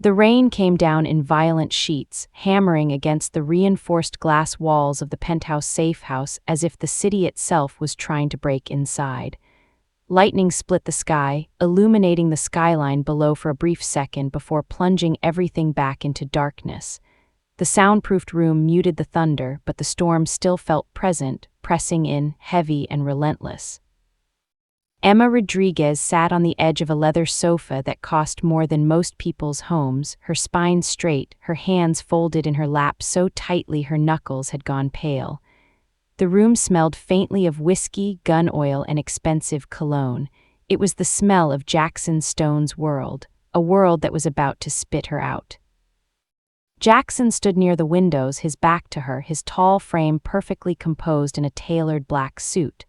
The rain came down in violent sheets, hammering against the reinforced glass walls of the penthouse safe house as if the city itself was trying to break inside. Lightning split the sky, illuminating the skyline below for a brief second before plunging everything back into darkness. The soundproofed room muted the thunder, but the storm still felt present, pressing in, heavy and relentless. Emma Rodriguez sat on the edge of a leather sofa that cost more than most people's homes, her spine straight, her hands folded in her lap so tightly her knuckles had gone pale. The room smelled faintly of whiskey, gun oil, and expensive cologne. It was the smell of Jackson Stone's world, a world that was about to spit her out. Jackson stood near the windows, his back to her, his tall frame perfectly composed in a tailored black suit.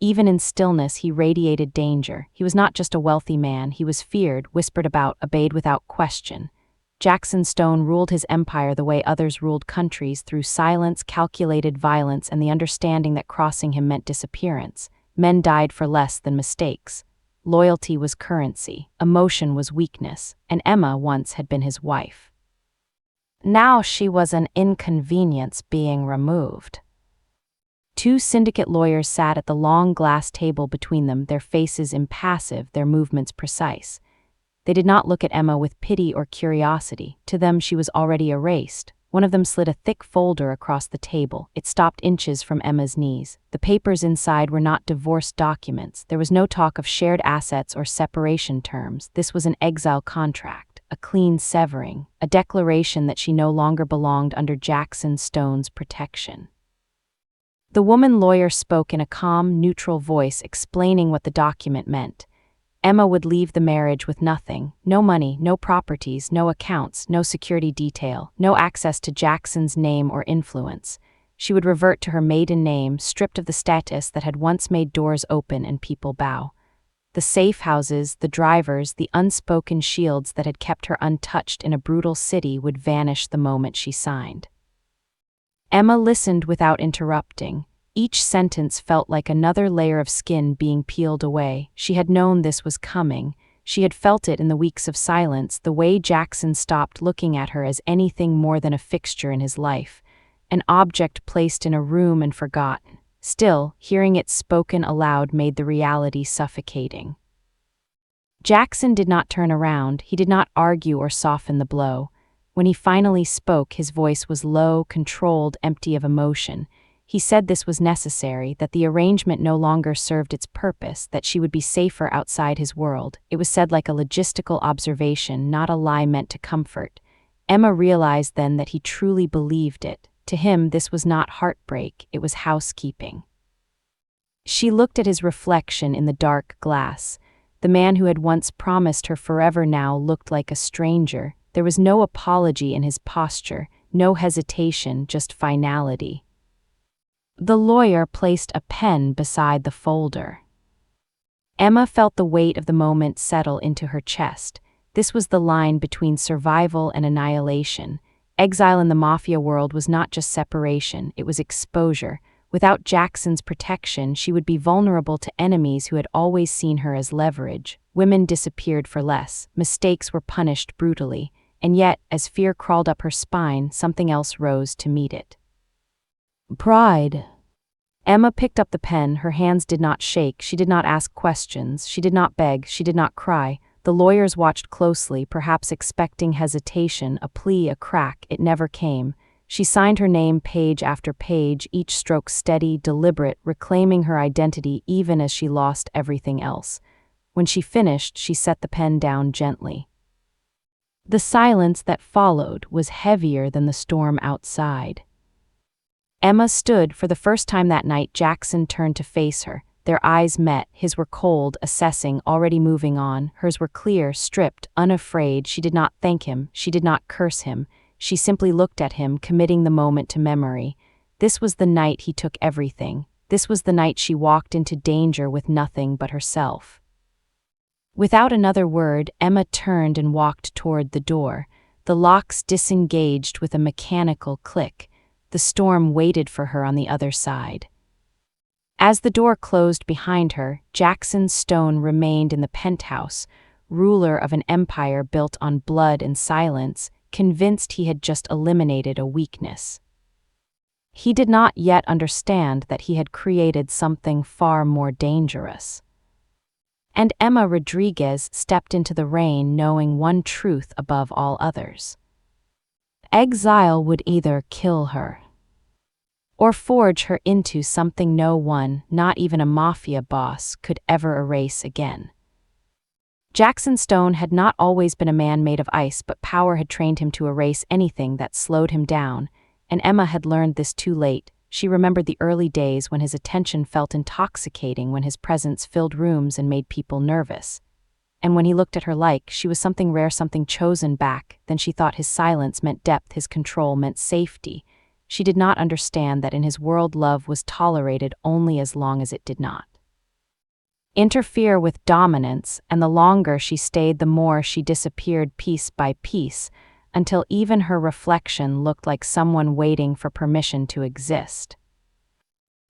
Even in stillness, he radiated danger. He was not just a wealthy man, he was feared, whispered about, obeyed without question. Jackson Stone ruled his empire the way others ruled countries, through silence, calculated violence, and the understanding that crossing him meant disappearance. Men died for less than mistakes. Loyalty was currency, emotion was weakness, and Emma once had been his wife. Now she was an inconvenience being removed. Two syndicate lawyers sat at the long glass table between them, their faces impassive, their movements precise. They did not look at Emma with pity or curiosity. To them she was already erased. One of them slid a thick folder across the table. It stopped inches from Emma's knees. The papers inside were not divorce documents. There was no talk of shared assets or separation terms. This was an exile contract, a clean severing, a declaration that she no longer belonged under Jackson Stone's protection. The woman lawyer spoke in a calm, neutral voice, explaining what the document meant. Emma would leave the marriage with nothing: no money, no properties, no accounts, no security detail, no access to Jackson's name or influence. She would revert to her maiden name, stripped of the status that had once made doors open and people bow. The safe houses, the drivers, the unspoken shields that had kept her untouched in a brutal city would vanish the moment she signed. Emma listened without interrupting. Each sentence felt like another layer of skin being peeled away. She had known this was coming. She had felt it in the weeks of silence, the way Jackson stopped looking at her as anything more than a fixture in his life, an object placed in a room and forgotten. Still, hearing it spoken aloud made the reality suffocating. Jackson did not turn around. He did not argue or soften the blow. When he finally spoke, his voice was low, controlled, empty of emotion. He said this was necessary, that the arrangement no longer served its purpose, that she would be safer outside his world. It was said like a logistical observation, not a lie meant to comfort. Emma realized then that he truly believed it. To him, this was not heartbreak, it was housekeeping. She looked at his reflection in the dark glass. The man who had once promised her forever now looked like a stranger. There was no apology in his posture, no hesitation, just finality. The lawyer placed a pen beside the folder. Emma felt the weight of the moment settle into her chest. This was the line between survival and annihilation. Exile in the Mafia world was not just separation, it was exposure. Without Jackson's protection, she would be vulnerable to enemies who had always seen her as leverage. Women disappeared for less, mistakes were punished brutally, and yet, as fear crawled up her spine, something else rose to meet it. Pride. Emma picked up the pen. Her hands did not shake. She did not ask questions. She did not beg. She did not cry. The lawyers watched closely, perhaps expecting hesitation, a plea, a crack. It never came. She signed her name page after page, each stroke steady, deliberate, reclaiming her identity even as she lost everything else. When she finished, she set the pen down gently. The silence that followed was heavier than the storm outside. Emma stood. For the first time that night, Jackson turned to face her. Their eyes met. His were cold, assessing, already moving on. Hers were clear, stripped, unafraid. She did not thank him. She did not curse him. She simply looked at him, committing the moment to memory. This was the night he took everything. This was the night she walked into danger with nothing but herself. Without another word, Emma turned and walked toward the door. The locks disengaged with a mechanical click. The storm waited for her on the other side. As the door closed behind her, Jackson Stone remained in the penthouse, ruler of an empire built on blood and silence, convinced he had just eliminated a weakness. He did not yet understand that he had created something far more dangerous. And Emma Rodriguez stepped into the rain knowing one truth above all others. Exile would either kill her or forge her into something no one, not even a mafia boss, could ever erase again. Jackson Stone had not always been a man made of ice, but power had trained him to erase anything that slowed him down, and Emma had learned this too late. She remembered the early days when his attention felt intoxicating, when his presence filled rooms and made people nervous. And when he looked at her like she was something rare, something chosen back, then she thought his silence meant depth, his control meant safety. She did not understand that in his world love was tolerated only as long as it did not interfere with dominance, and the longer she stayed, the more she disappeared piece by piece, until even her reflection looked like someone waiting for permission to exist.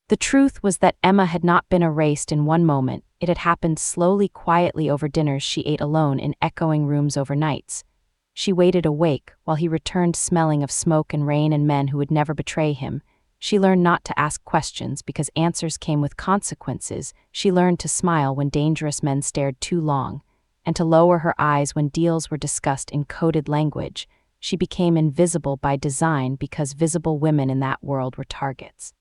The truth was that Emma had not been erased in one moment. It had happened slowly, quietly, over dinners she ate alone in echoing rooms overnights. She waited awake while he returned, smelling of smoke and rain and men who would never betray him. She learned not to ask questions because answers came with consequences. She learned to smile when dangerous men stared too long, and to lower her eyes when deals were discussed in coded language. She became invisible by design because visible women in that world were targets.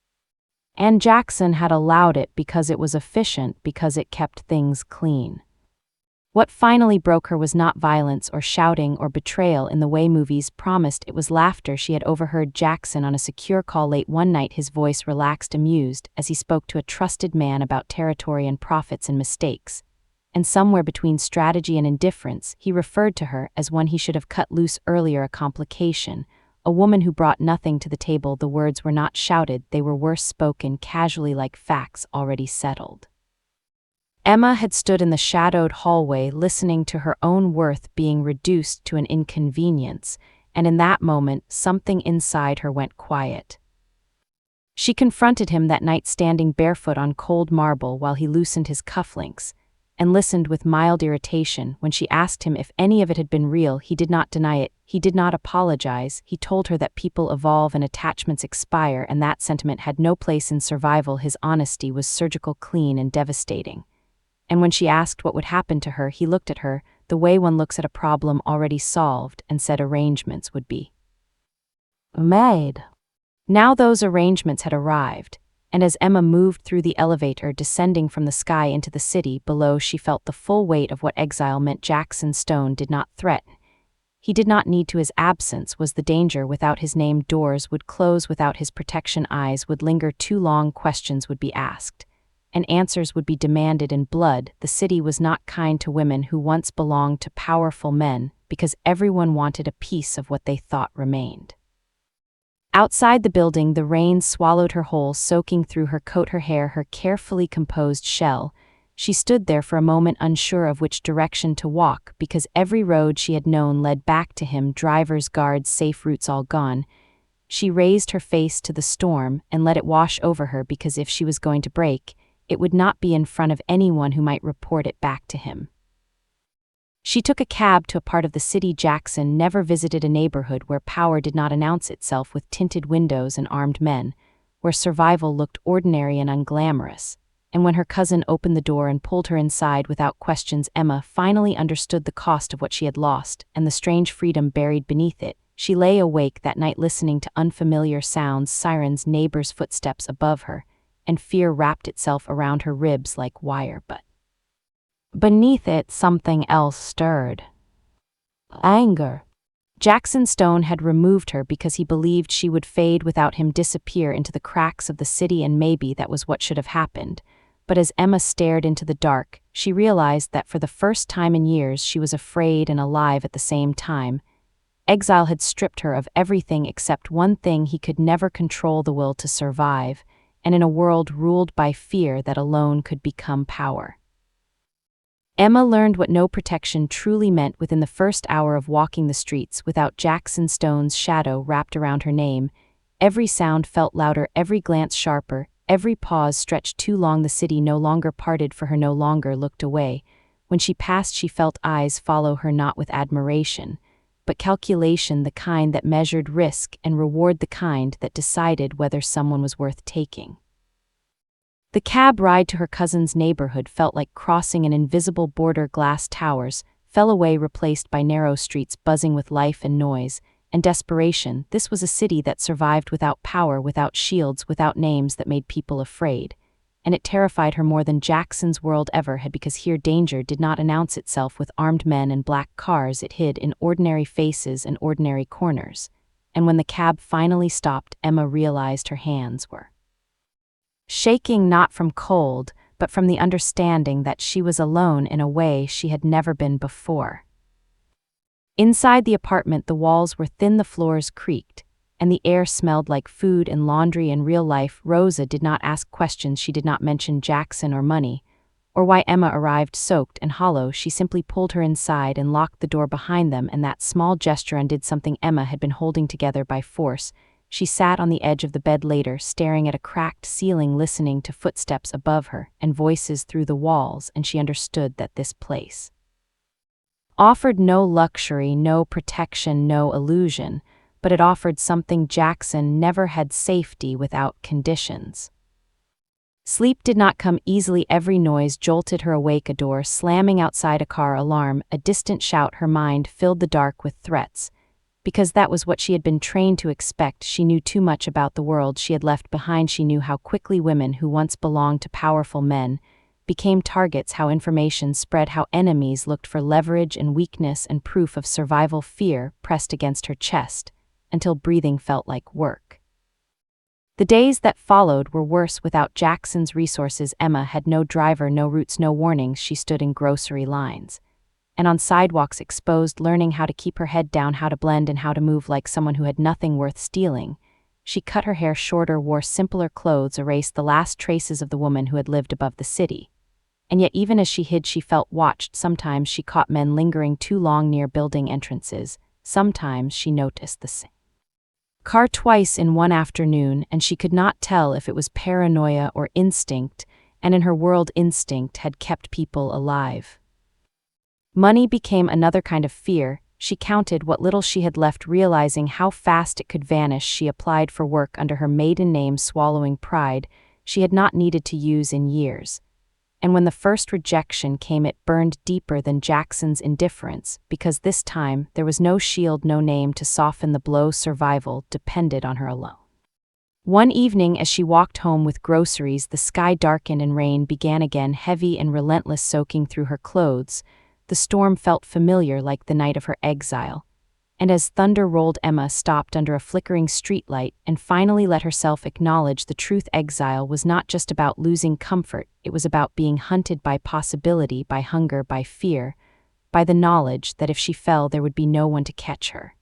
And Jackson had allowed it because it was efficient, because it kept things clean. What finally broke her was not violence or shouting or betrayal in the way movies promised. It was laughter. She had overheard Jackson on a secure call late one night, his voice relaxed, amused, as he spoke to a trusted man about territory and profits and mistakes. And somewhere between strategy and indifference, he referred to her as one he should have cut loose earlier, a complication, a woman who brought nothing to the table. The words were not shouted, they were worse spoken, casually, like facts already settled. Emma had stood in the shadowed hallway listening to her own worth being reduced to an inconvenience, and in that moment something inside her went quiet. She confronted him that night standing barefoot on cold marble while he loosened his cufflinks, and listened with mild irritation. When she asked him if any of it had been real, he did not deny it, he did not apologize. He told her that people evolve and attachments expire, and that sentiment had no place in survival. His honesty was surgical, clean, and devastating. And when she asked what would happen to her, he looked at her the way one looks at a problem already solved and said arrangements would be made. Now those arrangements had arrived, and as Emma moved through the elevator descending from the sky into the city below, she felt the full weight of what exile meant. Jackson Stone did not threaten. He did not need to. His absence was the danger. Without his name, doors would close. Without his protection, eyes would linger too long. Questions would be asked, and answers would be demanded in blood. The city was not kind to women who once belonged to powerful men because everyone wanted a piece of what they thought remained. Outside the building, the rain swallowed her whole, soaking through her coat, her hair, her carefully composed shell. She stood there for a moment, unsure of which direction to walk, because every road she had known led back to him, drivers, guards, safe routes all gone. She raised her face to the storm and let it wash over her, because if she was going to break, it would not be in front of anyone who might report it back to him. She took a cab to a part of the city Jackson never visited, a neighborhood where power did not announce itself with tinted windows and armed men, where survival looked ordinary and unglamorous. And when her cousin opened the door and pulled her inside without questions, Emma finally understood the cost of what she had lost and the strange freedom buried beneath it. She lay awake that night listening to unfamiliar sounds, sirens, neighbors' footsteps above her, and fear wrapped itself around her ribs like wire, but beneath it something else stirred. Anger. Jackson Stone had removed her because he believed she would fade without him, disappear into the cracks of the city, and maybe that was what should have happened. But as Emma stared into the dark, she realized that for the first time in years she was afraid and alive at the same time. Exile had stripped her of everything except one thing: he could never control the will to survive, and in a world ruled by fear, that alone could become power. Emma learned what no protection truly meant within the first hour of walking the streets without Jackson Stone's shadow wrapped around her name. Every sound felt louder, every glance sharper, every pause stretched too long. The city no longer parted for her, no longer looked away. When she passed, she felt eyes follow her not with admiration, but calculation, the kind that measured risk, and reward, the kind that decided whether someone was worth taking. The cab ride to her cousin's neighborhood felt like crossing an invisible border. Glass towers fell away, replaced by narrow streets buzzing with life and noise and desperation. This was a city that survived without power, without shields, without names that made people afraid. And it terrified her more than Jackson's world ever had, because here danger did not announce itself with armed men and black cars. It hid in ordinary faces and ordinary corners. And when the cab finally stopped, Emma realized her hands were shaking, not from cold, but from the understanding that she was alone in a way she had never been before. Inside the apartment, the walls were thin, the floors creaked, and the air smelled like food and laundry and real life. Rosa did not ask questions. She did not mention Jackson or money, or why Emma arrived soaked and hollow. She simply pulled her inside and locked the door behind them, and that small gesture undid something Emma had been holding together by force. She sat on the edge of the bed later, staring at a cracked ceiling, listening to footsteps above her and voices through the walls, and she understood that this place offered no luxury, no protection, no illusion, but it offered something Jackson never had: safety without conditions. Sleep did not come easily. Every noise jolted her awake: a door slamming outside, a car alarm, a distant shout. Her mind filled the dark with threats, because that was what she had been trained to expect. She knew too much about the world she had left behind. She knew how quickly women who once belonged to powerful men became targets, how information spread, how enemies looked for leverage and weakness and proof of survival. Fear pressed against her chest until breathing felt like work. The days that followed were worse without Jackson's resources. Emma had no driver, no routes, no warnings. She stood in grocery lines and on sidewalks, exposed, learning how to keep her head down, how to blend, and how to move like someone who had nothing worth stealing. She cut her hair shorter, wore simpler clothes, erased the last traces of the woman who had lived above the city. And yet, even as she hid, she felt watched. Sometimes she caught men lingering too long near building entrances. Sometimes she noticed the same car twice in one afternoon, and she could not tell if it was paranoia or instinct, and in her world, instinct had kept people alive. Money became another kind of fear. She counted what little she had left, realizing how fast it could vanish. She applied for work under her maiden name, swallowing pride she had not needed to use in years. And when the first rejection came, it burned deeper than Jackson's indifference, because this time there was no shield, no name to soften the blow. Survival depended on her alone. One evening, as she walked home with groceries, the sky darkened and rain began again, heavy and relentless, soaking through her clothes. The storm felt familiar, like the night of her exile. And as thunder rolled, Emma stopped under a flickering streetlight and finally let herself acknowledge the truth. Exile was not just about losing comfort. It was about being hunted by possibility, by hunger, by fear, by the knowledge that if she fell, there would be no one to catch her.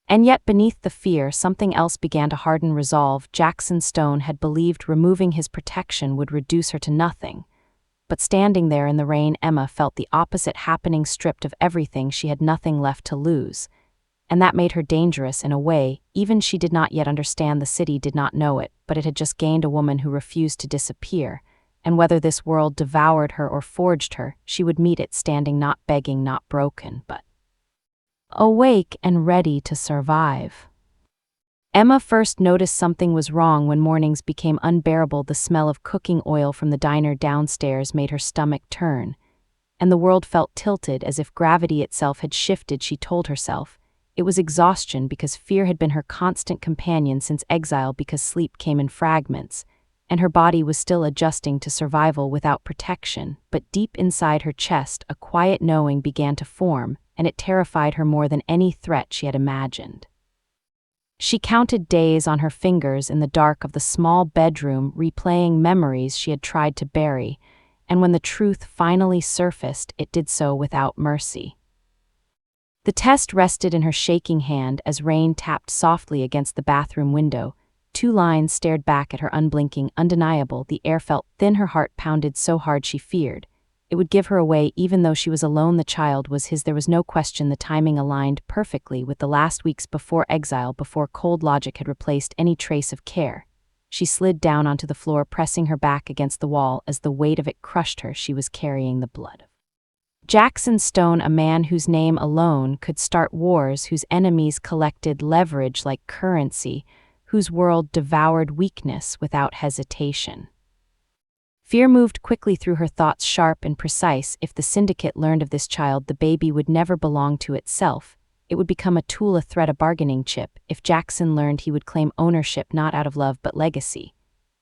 And yet, beneath the fear, something else began to harden: resolve. Jackson Stone had believed removing his protection would reduce her to nothing. But standing there in the rain, Emma felt the opposite happening. Stripped of everything, she had nothing left to lose. And that made her dangerous in a way. Even she did not yet understand. The city did not know it, but it had just gained a woman who refused to disappear. And whether this world devoured her or forged her, she would meet it standing, not begging, not broken, but awake and ready to survive. Emma first noticed something was wrong when mornings became unbearable. The smell of cooking oil from the diner downstairs made her stomach turn, and the world felt tilted, as if gravity itself had shifted. She told herself it was exhaustion, because fear had been her constant companion since exile, because sleep came in fragments, and her body was still adjusting to survival without protection. But deep inside her chest, a quiet knowing began to form, and it terrified her more than any threat she had imagined. She counted days on her fingers in the dark of the small bedroom, replaying memories she had tried to bury, and when the truth finally surfaced, it did so without mercy. The test rested in her shaking hand as rain tapped softly against the bathroom window. 2 lines stared back at her, unblinking, undeniable. The air felt thin, her heart pounded so hard she feared it would give her away. Even though she was alone, the child was his. There was no question. The timing aligned perfectly with the last weeks before exile, before cold logic had replaced any trace of care. She slid down onto the floor, pressing her back against the wall as the weight of it crushed her. She was carrying the blood Jackson Stone, a man whose name alone could start wars, whose enemies collected leverage like currency, whose world devoured weakness without hesitation. Fear moved quickly through her thoughts, sharp and precise. If the syndicate learned of this child, the baby would never belong to itself. It would become a tool, a threat, a bargaining chip. If Jackson learned, he would claim ownership not out of love but legacy.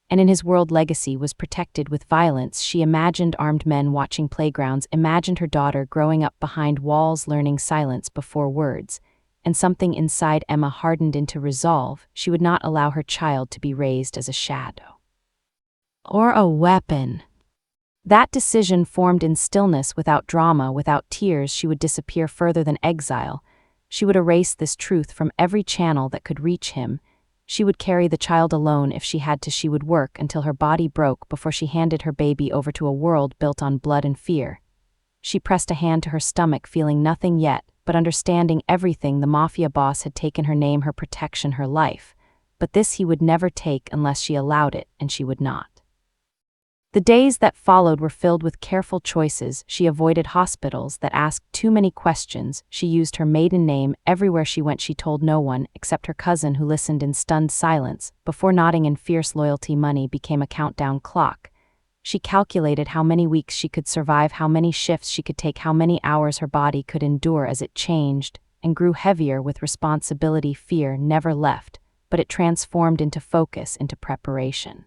And in his world, legacy was protected with violence. She imagined armed men watching playgrounds, imagined her daughter growing up behind walls, learning silence before words. And something inside Emma hardened into resolve. She would not allow her child to be raised as a shadow or a weapon. That decision formed in stillness, without drama, without tears. She would disappear further than exile. She would erase this truth from every channel that could reach him. She would carry the child alone if she had to. She would work until her body broke before she handed her baby over to a world built on blood and fear. She pressed a hand to her stomach, feeling nothing yet, but understanding everything. The Mafia boss had taken her name, her protection, her life. But this he would never take unless she allowed it, and she would not. The days that followed were filled with careful choices. She avoided hospitals that asked too many questions. She used her maiden name. Everywhere she went, she told no one, except her cousin, who listened in stunned silence. Before nodding in fierce loyalty, money became a countdown clock. She calculated how many weeks she could survive, how many shifts she could take, how many hours her body could endure as it changed and grew heavier with responsibility. Fear never left, but it transformed into focus, into preparation,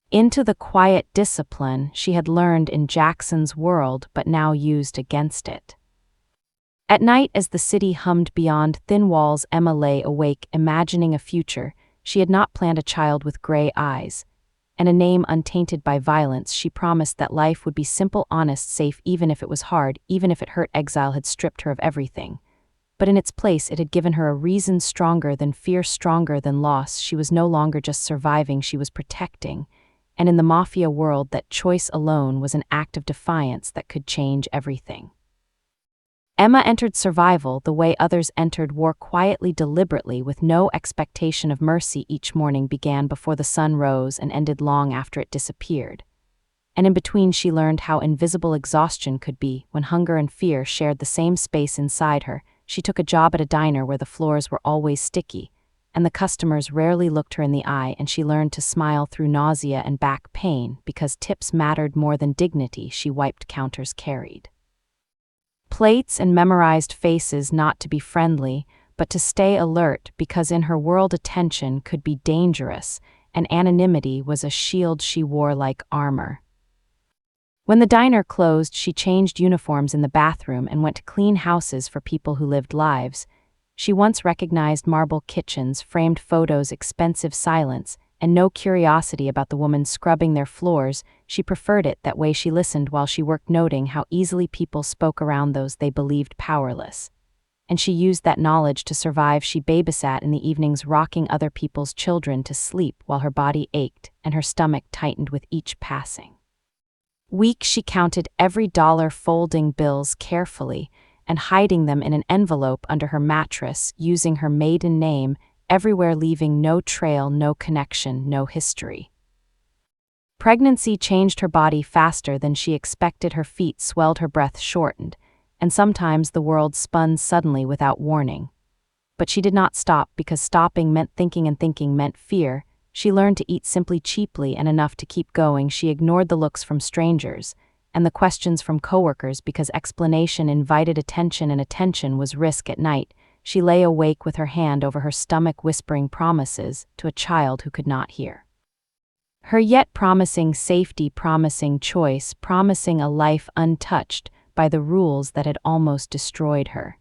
into the quiet discipline she had learned in Jackson's world but now used against it. At night, as the city hummed beyond thin walls, Emma lay awake, imagining a future. She had not planned a child with gray eyes and a name untainted by violence. She promised that life would be simple, honest, safe, even if it was hard, even if it hurt. Exile had stripped her of everything. But in its place, it had given her a reason stronger than fear, stronger than loss. She was no longer just surviving, she was protecting. And in the Mafia world, that choice alone was an act of defiance that could change everything. Emma entered survival the way others entered war, quietly, deliberately, with no expectation of mercy. Each morning began before the sun rose and ended long after it disappeared. And in between, she learned how invisible exhaustion could be when hunger and fear shared the same space inside her. She took a job at a diner where the floors were always sticky, and the customers rarely looked her in the eye, and she learned to smile through nausea and back pain. Because tips mattered more than dignity, she wiped counters, carried plates, and memorized faces, not to be friendly, but to stay alert, because in her world attention could be dangerous, and anonymity was a shield she wore like armor. When the diner closed, she changed uniforms in the bathroom and went to clean houses for people who lived lives. She once recognized marble kitchens, framed photos, expensive silence, and no curiosity about the woman scrubbing their floors. She preferred it that way. She listened while she worked, noting how easily people spoke around those they believed powerless. And she used that knowledge to survive. She babysat in the evenings, rocking other people's children to sleep while her body ached and her stomach tightened with each passing week. She counted every dollar, folding bills carefully and hiding them in an envelope under her mattress, using her maiden name everywhere, leaving no trail, no connection, no history. Pregnancy changed her body faster than she expected. Her feet swelled, her breath shortened, and sometimes the world spun suddenly without warning. But she did not stop, because stopping meant thinking, and thinking meant fear. She learned to eat simply, cheaply, and enough to keep going. She ignored the looks from strangers and the questions from coworkers, because explanation invited attention, and attention was risk. At night, she lay awake with her hand over her stomach, whispering promises to a child who could not hear her yet, promising safety, promising choice, promising a life untouched by the rules that had almost destroyed her.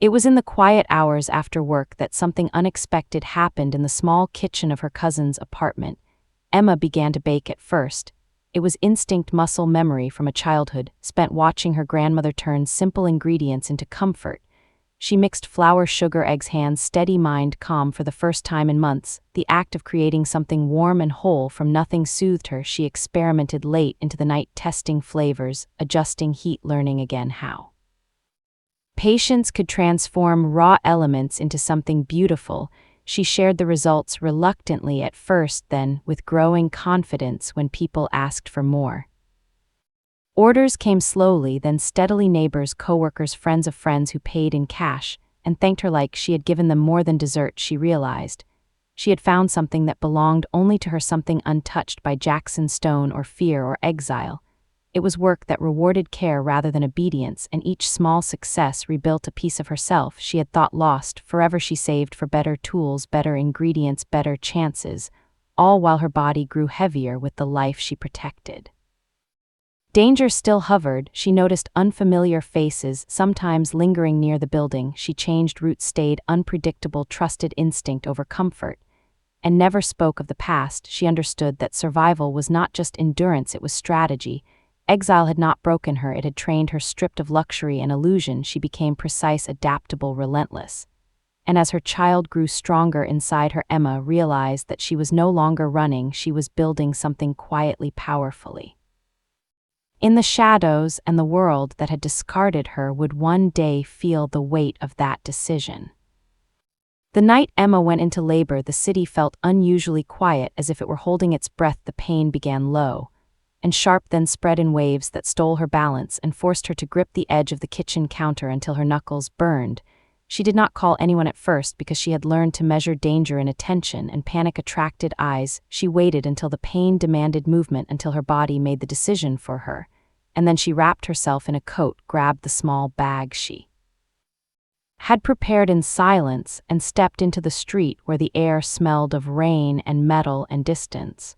It was in the quiet hours after work that something unexpected happened. In the small kitchen of her cousin's apartment, Emma began to bake. At first, it was instinct, muscle memory from a childhood spent watching her grandmother turn simple ingredients into comfort. She mixed flour, sugar, eggs, hands steady, mind calm. For the first time in months, the act of creating something warm and whole from nothing soothed her. She experimented late into the night, testing flavors, adjusting heat, learning again how patience could transform raw elements into something beautiful. She shared the results reluctantly at first, then with growing confidence when people asked for more. Orders came slowly, then steadily. Neighbors, coworkers, friends of friends who paid in cash and thanked her like she had given them more than dessert. She realized she had found something that belonged only to her, something untouched by Jackson Stone or fear or exile. It was work that rewarded care rather than obedience, and each small success rebuilt a piece of herself she had thought lost. Forever she saved for better tools, better ingredients, better chances, all while her body grew heavier with the life she protected. Danger still hovered. She noticed unfamiliar faces, sometimes lingering near the building. She changed routes, stayed unpredictable, trusted instinct over comfort, and never spoke of the past. She understood that survival was not just endurance, it was strategy. Exile had not broken her, it had trained her. Stripped of luxury and illusion, she became precise, adaptable, relentless. And as her child grew stronger inside her, Emma realized that she was no longer running, she was building something quietly, powerfully. In the shadows, and the world that had discarded her would one day feel the weight of that decision. The night Emma went into labor, the city felt unusually quiet, as if it were holding its breath. The pain began low and sharp, then spread in waves that stole her balance and forced her to grip the edge of the kitchen counter until her knuckles burned. She did not call anyone at first because she had learned to measure danger in attention and panic attracted eyes. She waited until the pain demanded movement, until her body made the decision for her, and then she wrapped herself in a coat, grabbed the small bag she had prepared in silence, and stepped into the street where the air smelled of rain and metal and distance.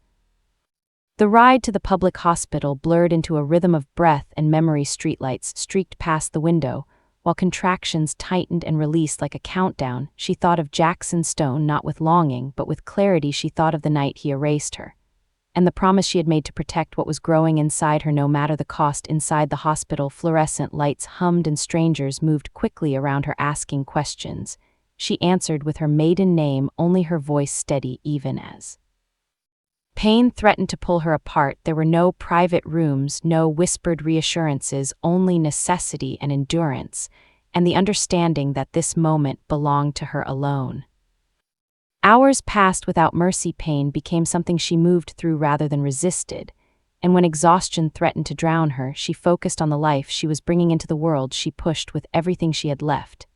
The ride to the public hospital blurred into a rhythm of breath and memory. Streetlights streaked past the window, while contractions tightened and released like a countdown. She thought of Jackson Stone, not with longing, but with clarity. She thought of the night he erased her, and the promise she had made to protect what was growing inside her, no matter the cost. Inside the hospital, fluorescent lights hummed and strangers moved quickly around her, asking questions. She answered with her maiden name, only her voice steady, even as pain threatened to pull her apart. There were no private rooms, no whispered reassurances, only necessity and endurance, and the understanding that this moment belonged to her alone. Hours passed without mercy. Pain became something she moved through rather than resisted, and when exhaustion threatened to drown her, she focused on the life she was bringing into the world. She pushed with everything she had left.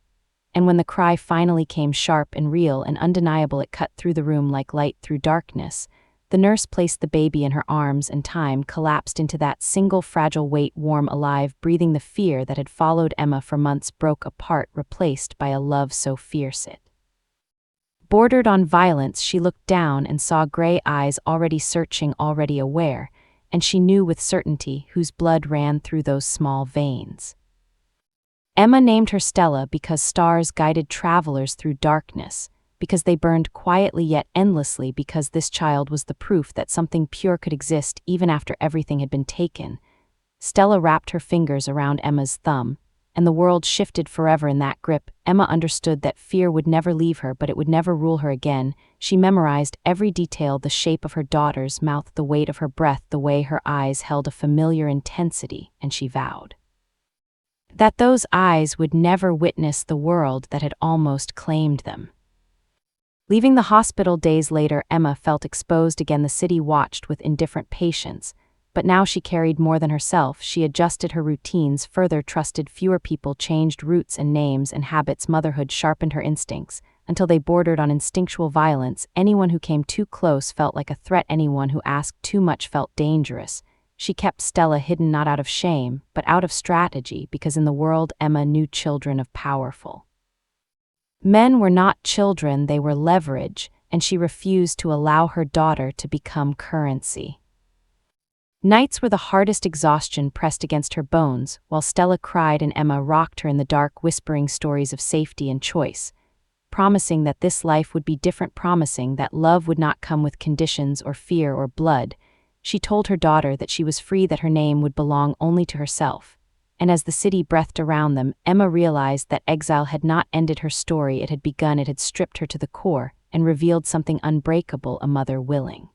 And when the cry finally came, sharp and real and undeniable, it cut through the room like light through darkness. The nurse placed the baby in her arms, and time collapsed into that single fragile weight, warm, alive, breathing. The fear that had followed Emma for months broke apart, replaced by a love so fierce it bordered on violence. She looked down and saw gray eyes, already searching, already aware, and she knew with certainty whose blood ran through those small veins. Emma named her Stella because stars guided travelers through darkness, because they burned quietly yet endlessly, because this child was the proof that something pure could exist even after everything had been taken. Stella wrapped her fingers around Emma's thumb, and the world shifted forever in that grip. Emma understood that fear would never leave her, but it would never rule her again. She memorized every detail, the shape of her daughter's mouth, the weight of her breath, the way her eyes held a familiar intensity, and she vowed that those eyes would never witness the world that had almost claimed them. Leaving the hospital days later, Emma felt exposed again. The city watched with indifferent patience, but now she carried more than herself. She adjusted her routines further, trusted fewer people, changed routes and names and habits. Motherhood sharpened her instincts until they bordered on instinctual violence. Anyone who came too close felt like a threat. Anyone who asked too much felt dangerous. She kept Stella hidden, not out of shame, but out of strategy, because in the world Emma knew children of powerful men were not children, they were leverage, and she refused to allow her daughter to become currency. Nights were the hardest, exhaustion pressed against her bones, while Stella cried and Emma rocked her in the dark, whispering stories of safety and choice, promising that this life would be different, promising that love would not come with conditions or fear or blood. She told her daughter that she was free, that her name would belong only to herself. And as the city breathed around them, Emma realized that exile had not ended her story, it had begun. It had stripped her to the core and revealed something unbreakable, a mother willing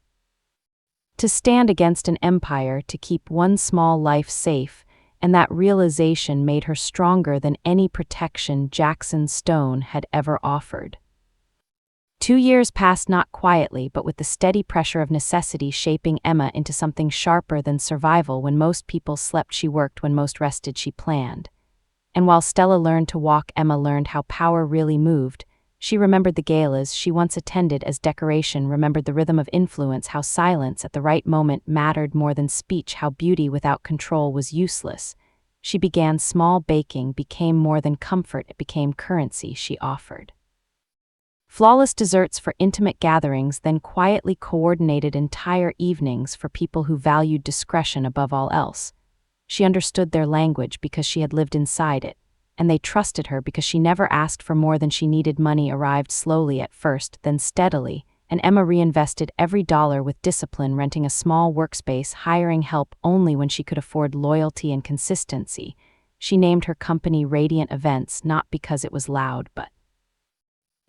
to stand against an empire to keep one small life safe, and that realization made her stronger than any protection Jackson Stone had ever offered. 2 years passed not quietly, but with the steady pressure of necessity shaping Emma into something sharper than survival. When most people slept, she worked. When most rested, she planned. And while Stella learned to walk, Emma learned how power really moved. She remembered the galas she once attended as decoration, remembered the rhythm of influence, how silence at the right moment mattered more than speech, how beauty without control was useless. She began small. Baking became more than comfort, it became currency. She offered flawless desserts for intimate gatherings, then quietly coordinated entire evenings for people who valued discretion above all else. She understood their language because she had lived inside it, and they trusted her because she never asked for more than she needed. Money arrived slowly at first, then steadily, and Emma reinvested every dollar with discipline, renting a small workspace, hiring help only when she could afford loyalty and consistency. She named her company Radiant Events, not because it was loud, but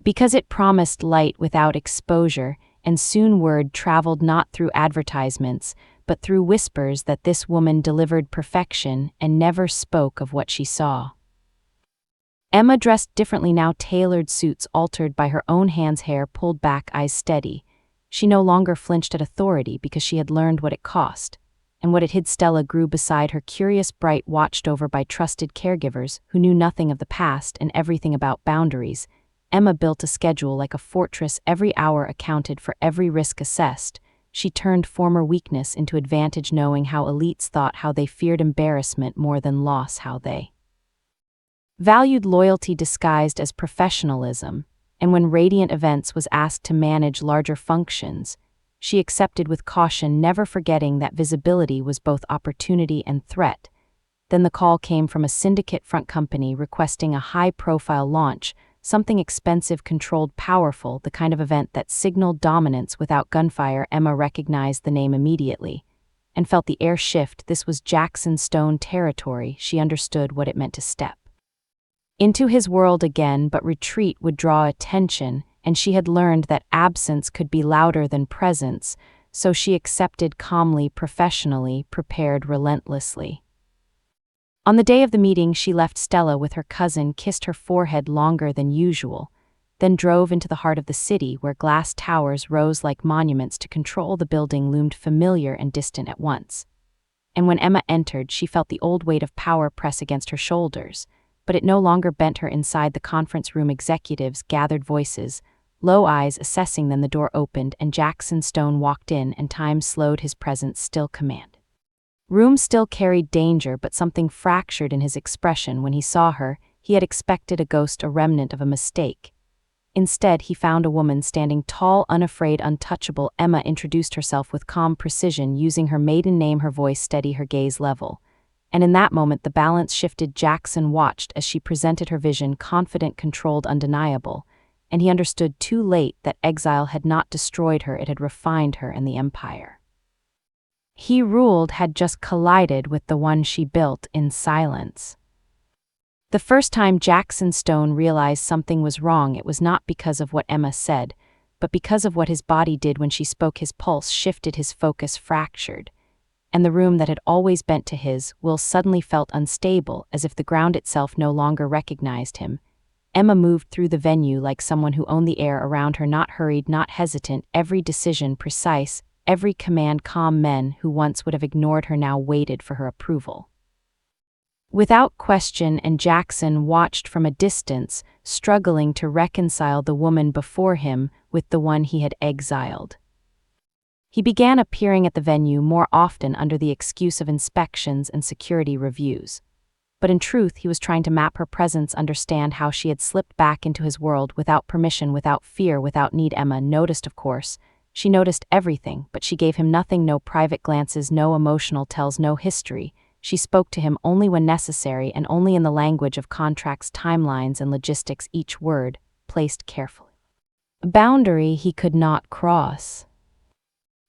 because it promised light without exposure, and soon word traveled not through advertisements, but through whispers that this woman delivered perfection and never spoke of what she saw. Emma dressed differently now, tailored suits altered by her own hands, hair pulled back, eyes steady. She no longer flinched at authority because she had learned what it cost, and what it hid. Stella grew beside her, curious, bright, watched over by trusted caregivers who knew nothing of the past and everything about boundaries. Emma built a schedule like a fortress, every hour accounted for, every risk assessed. She turned former weakness into advantage, knowing how elites thought, how they feared embarrassment more than loss, how they valued loyalty disguised as professionalism. And when Radiant Events was asked to manage larger functions, she accepted with caution, never forgetting that visibility was both opportunity and threat. Then the call came from a syndicate front company requesting a high-profile launch, something expensive, controlled, powerful, the kind of event that signaled dominance without gunfire. Emma recognized the name immediately and felt the air shift. This was Jackson Stone territory. She understood what it meant to step into his world again, but retreat would draw attention, and she had learned that absence could be louder than presence, so she accepted calmly, professionally, prepared relentlessly. On the day of the meeting, she left Stella with her cousin, kissed her forehead longer than usual, then drove into the heart of the city where glass towers rose like monuments. To control, the building loomed familiar and distant at once. And when Emma entered, she felt the old weight of power press against her shoulders, but it no longer bent her. Inside the conference room, executives gathered, voices, low, eyes assessing. Then the door opened and Jackson Stone walked in, and time slowed. His presence still commanded. Room still carried danger, but something fractured in his expression. When he saw her, he had expected a ghost, a remnant of a mistake. Instead, he found a woman standing tall, unafraid, untouchable. Emma introduced herself with calm precision, using her maiden name, her voice steady, her gaze level. And in that moment, the balance shifted. Jackson watched as she presented her vision, confident, controlled, undeniable. And he understood too late that exile had not destroyed her, it had refined her, and the empire he ruled had just collided with the one she built in silence. The first time Jackson Stone realized something was wrong, it was not because of what Emma said, but because of what his body did when she spoke. His pulse shifted, his focus fractured, and the room that had always bent to his will suddenly felt unstable, as if the ground itself no longer recognized him. Emma moved through the venue like someone who owned the air around her, not hurried, not hesitant, every decision precise, every command calm. Men who once would have ignored her now waited for her approval without question, and Jackson watched from a distance, struggling to reconcile the woman before him with the one he had exiled. He began appearing at the venue more often under the excuse of inspections and security reviews. But in truth, he was trying to map her presence, understand how she had slipped back into his world without permission, without fear, without need. Emma noticed, of course. She noticed everything, but she gave him nothing, no private glances, no emotional tells, no history. She spoke to him only when necessary and only in the language of contracts, timelines, and logistics, each word placed carefully. A boundary he could not cross.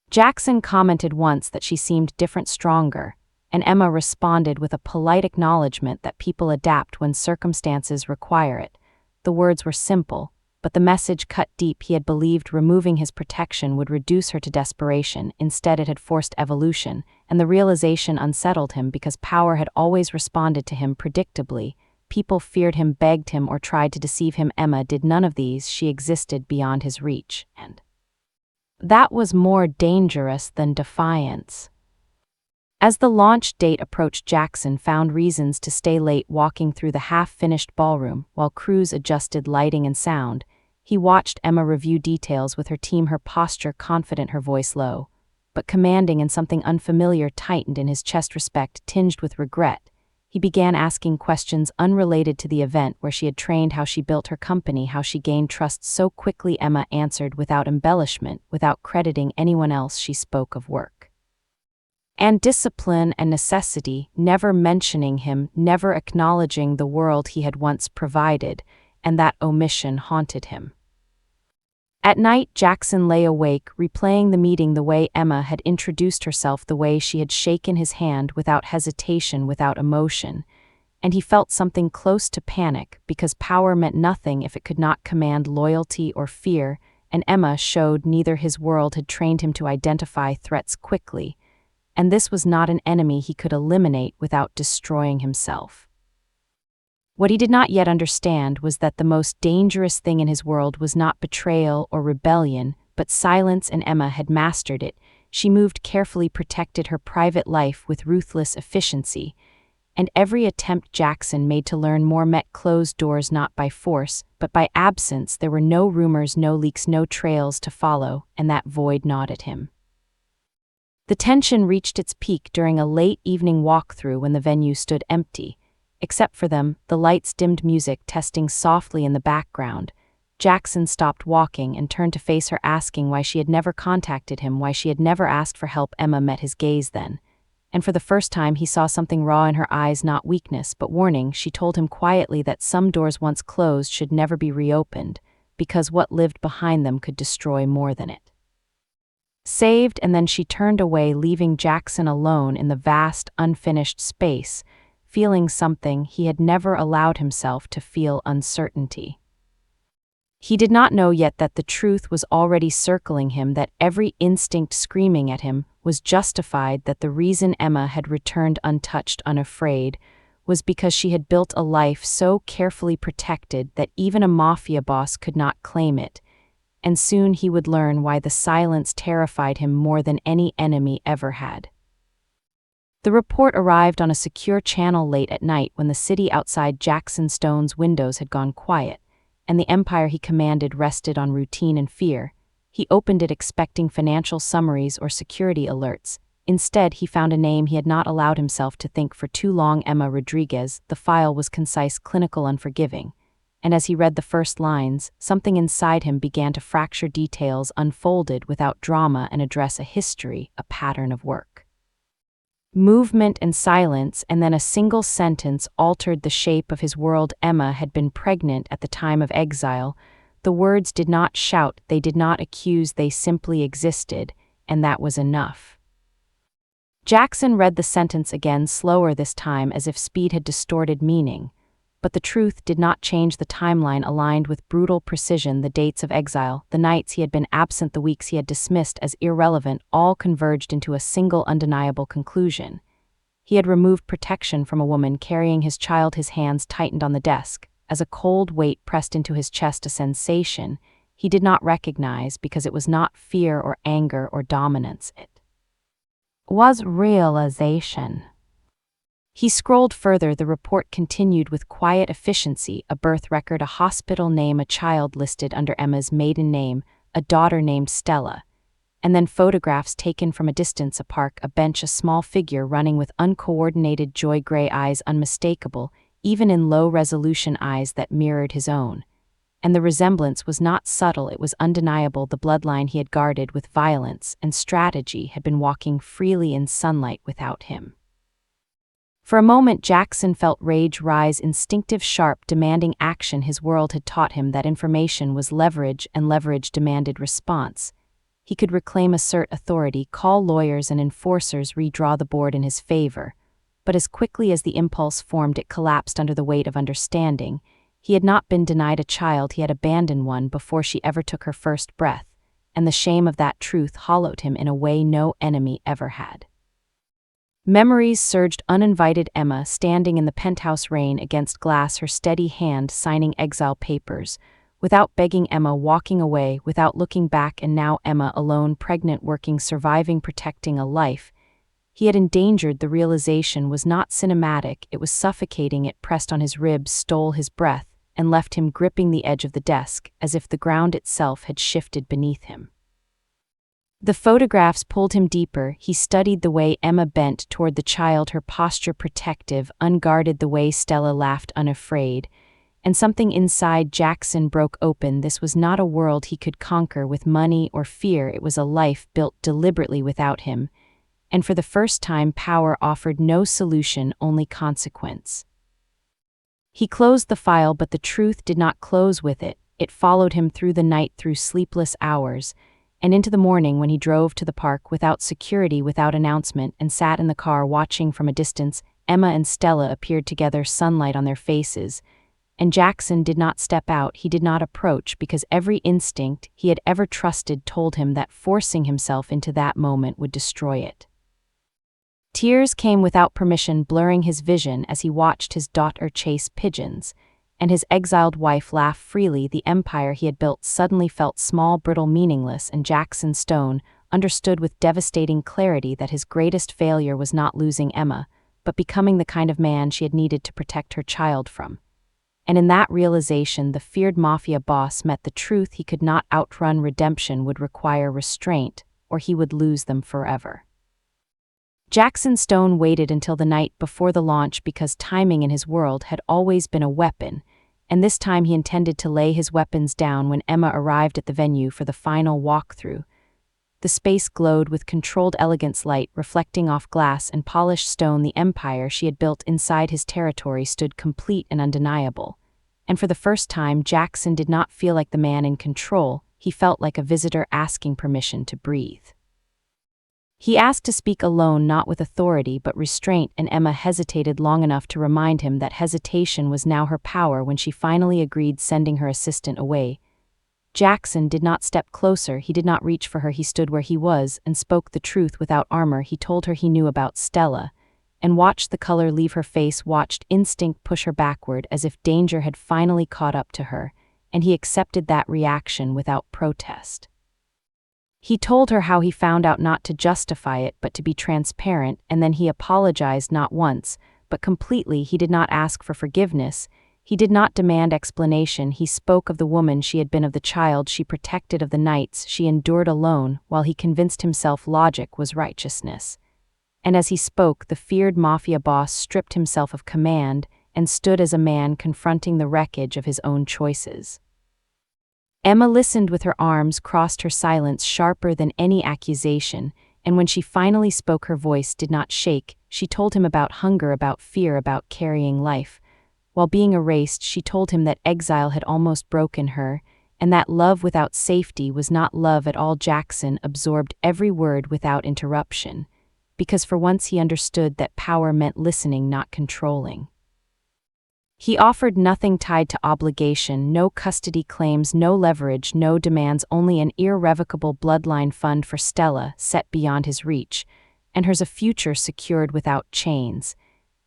Jackson commented once that she seemed different, stronger, and Emma responded with a polite acknowledgement that people adapt when circumstances require it. The words were simple, but the message cut deep. He had believed removing his protection would reduce her to desperation. Instead, it had forced evolution, and the realization unsettled him because power had always responded to him predictably. people feared him, begged him, or tried to deceive him, Emma did none of these. She existed beyond his reach, and that was more dangerous than defiance. As the launch date approached, Jackson found reasons to stay late, walking through the half-finished ballroom while crews adjusted lighting and sound. He watched Emma review details with her team, her posture confident, her voice low, but commanding, and something unfamiliar tightened in his chest, respect tinged with regret. He began asking questions unrelated to the event, where she had trained, how she built her company, how she gained trust so quickly. Emma answered without embellishment, without crediting anyone else. She spoke of work and discipline and necessity, never mentioning him, never acknowledging the world he had once provided, and that omission haunted him. At night, Jackson lay awake, replaying the meeting, the way Emma had introduced herself, the way she had shaken his hand without hesitation, without emotion, and he felt something close to panic, because power meant nothing if it could not command loyalty or fear, and Emma showed neither. His world had trained him to identify threats quickly, and this was not an enemy he could eliminate without destroying himself. What he did not yet understand was that the most dangerous thing in his world was not betrayal or rebellion, but silence, and Emma had mastered it. She moved carefully, protected her private life with ruthless efficiency, and every attempt Jackson made to learn more met closed doors, not by force, but by absence. There were no rumors, no leaks, no trails to follow, and that void gnawed at him. The tension reached its peak during a late evening walkthrough when the venue stood empty. Except for them, the lights dimmed, music testing softly in the background. Jackson stopped walking and turned to face her, asking why she had never contacted him, why she had never asked for help. Emma met his gaze then, and for the first time he saw something raw in her eyes, not weakness, but warning. She told him quietly that some doors once closed should never be reopened, because what lived behind them could destroy more than it saved. And then she turned away, leaving Jackson alone in the vast, unfinished space, feeling something he had never allowed himself to feel: uncertainty. He did not know yet that the truth was already circling him, that every instinct screaming at him was justified, that the reason Emma had returned untouched, unafraid, was because she had built a life so carefully protected that even a mafia boss could not claim it, and soon he would learn why the silence terrified him more than any enemy ever had. The report arrived on a secure channel late at night, when the city outside Jackson Stone's windows had gone quiet, and the empire he commanded rested on routine and fear. He opened it expecting financial summaries or security alerts. Instead, he found a name he had not allowed himself to think for too long: Emma Rodriguez. The file was concise, clinical, unforgiving. And as he read the first lines, something inside him began to fracture. Details unfolded without drama and address a history, a pattern of work, movement, and silence, and then a single sentence altered the shape of his world. Emma had been pregnant at the time of exile. The words did not shout, they did not accuse, they simply existed, and that was enough. Jackson read the sentence again, slower this time, as if speed had distorted meaning. But the truth did not change. The timeline aligned with brutal precision: the dates of exile, the nights he had been absent, the weeks he had dismissed as irrelevant, all converged into a single undeniable conclusion. He had removed protection from a woman carrying his child. His hands tightened on the desk, as a cold weight pressed into his chest, a sensation he did not recognize, because it was not fear or anger or dominance. It was realization. He scrolled further. The report continued with quiet efficiency: a birth record, a hospital name, a child listed under Emma's maiden name, a daughter named Stella, and then photographs taken from a distance: a park, a bench, a small figure running with uncoordinated joy, gray eyes unmistakable, even in low-resolution eyes that mirrored his own. And the resemblance was not subtle, it was undeniable. The bloodline he had guarded with violence and strategy had been walking freely in sunlight without him. For a moment Jackson felt rage rise, instinctive, sharp, demanding action. His world had taught him that information was leverage, and leverage demanded response. He could reclaim, assert authority, call lawyers and enforcers, redraw the board in his favor. But as quickly as the impulse formed, it collapsed under the weight of understanding. He had not been denied a child, he had abandoned one before she ever took her first breath, and the shame of that truth hollowed him in a way no enemy ever had. Memories surged uninvited Emma standing in the penthouse rain against glass, her steady hand signing exile papers. Without begging, Emma walking away, without looking back, and now Emma alone, pregnant, working, surviving, protecting a life he had endangered. The realization was not cinematic, it was suffocating. It pressed on his ribs, stole his breath, and left him gripping the edge of the desk, as if the ground itself had shifted beneath him. The photographs pulled him deeper. He studied the way Emma bent toward the child, her posture protective, unguarded, the way Stella laughed unafraid. And something inside Jackson broke open. This was not a world he could conquer with money or fear, it was a life built deliberately without him. And for the first time, power offered no solution, only consequence. He closed the file, but the truth did not close with it. It followed him through the night, through sleepless hours, and into the morning when he drove to the park without security, without announcement, and sat in the car watching from a distance. Emma and Stella appeared together, sunlight on their faces. And Jackson did not step out, he did not approach, because every instinct he had ever trusted told him that forcing himself into that moment would destroy it. Tears came without permission, blurring his vision as he watched his daughter chase pigeons, and his exiled wife laugh freely. The empire he had built suddenly felt small, brittle, meaningless, and Jackson Stone understood with devastating clarity that his greatest failure was not losing Emma, but becoming the kind of man she had needed to protect her child from. And in that realization, the feared mafia boss met the truth: he could not outrun redemption, would require restraint, or he would lose them forever. Jackson Stone waited until the night before the launch because timing in his world had always been a weapon, and this time he intended to lay his weapons down when Emma arrived at the venue for the final walkthrough. The space glowed with controlled elegance, light reflecting off glass and polished stone. The empire she had built inside his territory stood complete and undeniable. And for the first time, Jackson did not feel like the man in control, he felt like a visitor asking permission to breathe. He asked to speak alone, not with authority but restraint, and Emma hesitated long enough to remind him that hesitation was now her power. When she finally agreed, sending her assistant away, Jackson did not step closer, he did not reach for her, he stood where he was and spoke the truth without armor. He told her he knew about Stella, and watched the color leave her face, watched instinct push her backward as if danger had finally caught up to her, and he accepted that reaction without protest. He told her how he found out, not to justify it but to be transparent, and then he apologized, not once, but completely. He did not ask for forgiveness, he did not demand explanation. He spoke of the woman she had been, of the child she protected, of the nights she endured alone, while he convinced himself logic was righteousness. And as he spoke, the feared mafia boss stripped himself of command and stood as a man confronting the wreckage of his own choices. Emma listened with her arms crossed, her silence sharper than any accusation, and when she finally spoke, her voice did not shake. She told him about hunger, about fear, about carrying life. While being erased, she told him that exile had almost broken her, and that love without safety was not love at all. Jackson absorbed every word without interruption, because for once he understood that power meant listening, not controlling. He offered nothing tied to obligation, no custody claims, no leverage, no demands, only an irrevocable bloodline fund for Stella set beyond his reach, and hers a future secured without chains.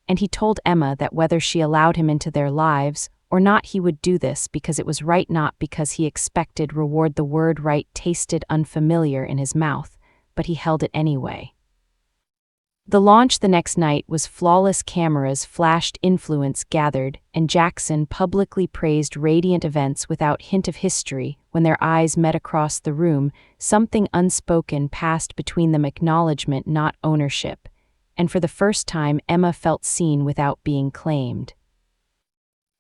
And he told Emma that whether she allowed him into their lives or not, he would do this because it was right, not because he expected reward. The word right tasted unfamiliar in his mouth, but he held it anyway. The launch the next night was flawless. Cameras flashed, influence gathered, and Jackson publicly praised radiant events without hint of history. When their eyes met across the room, something unspoken passed between them, acknowledgement, not ownership. And for the first time, Emma felt seen without being claimed.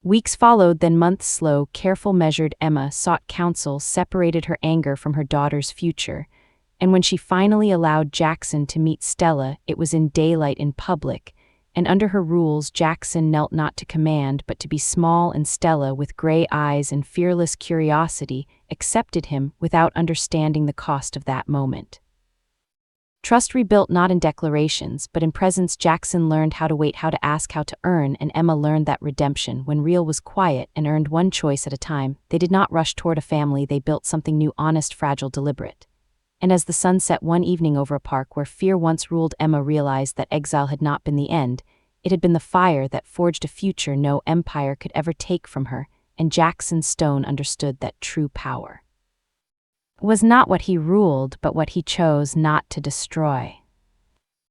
Weeks followed, then months. Slow, careful, measured. Emma sought counsel, separated her anger from her daughter's future. And when she finally allowed Jackson to meet Stella, it was in daylight, in public, and under her rules. Jackson knelt not to command but to be small, and Stella, with gray eyes and fearless curiosity, accepted him without understanding the cost of that moment. Trust rebuilt not in declarations but in presence. Jackson learned how to wait, how to ask, how to earn, and Emma learned that redemption, when real, was quiet and earned one choice at a time. They did not rush toward a family, they built something new, honest, fragile, deliberate. And as the sun set one evening over a park where fear once ruled, Emma realized that exile had not been the end. It had been the fire that forged a future no empire could ever take from her, and Jackson Stone understood that true power was not what he ruled, but what he chose not to destroy.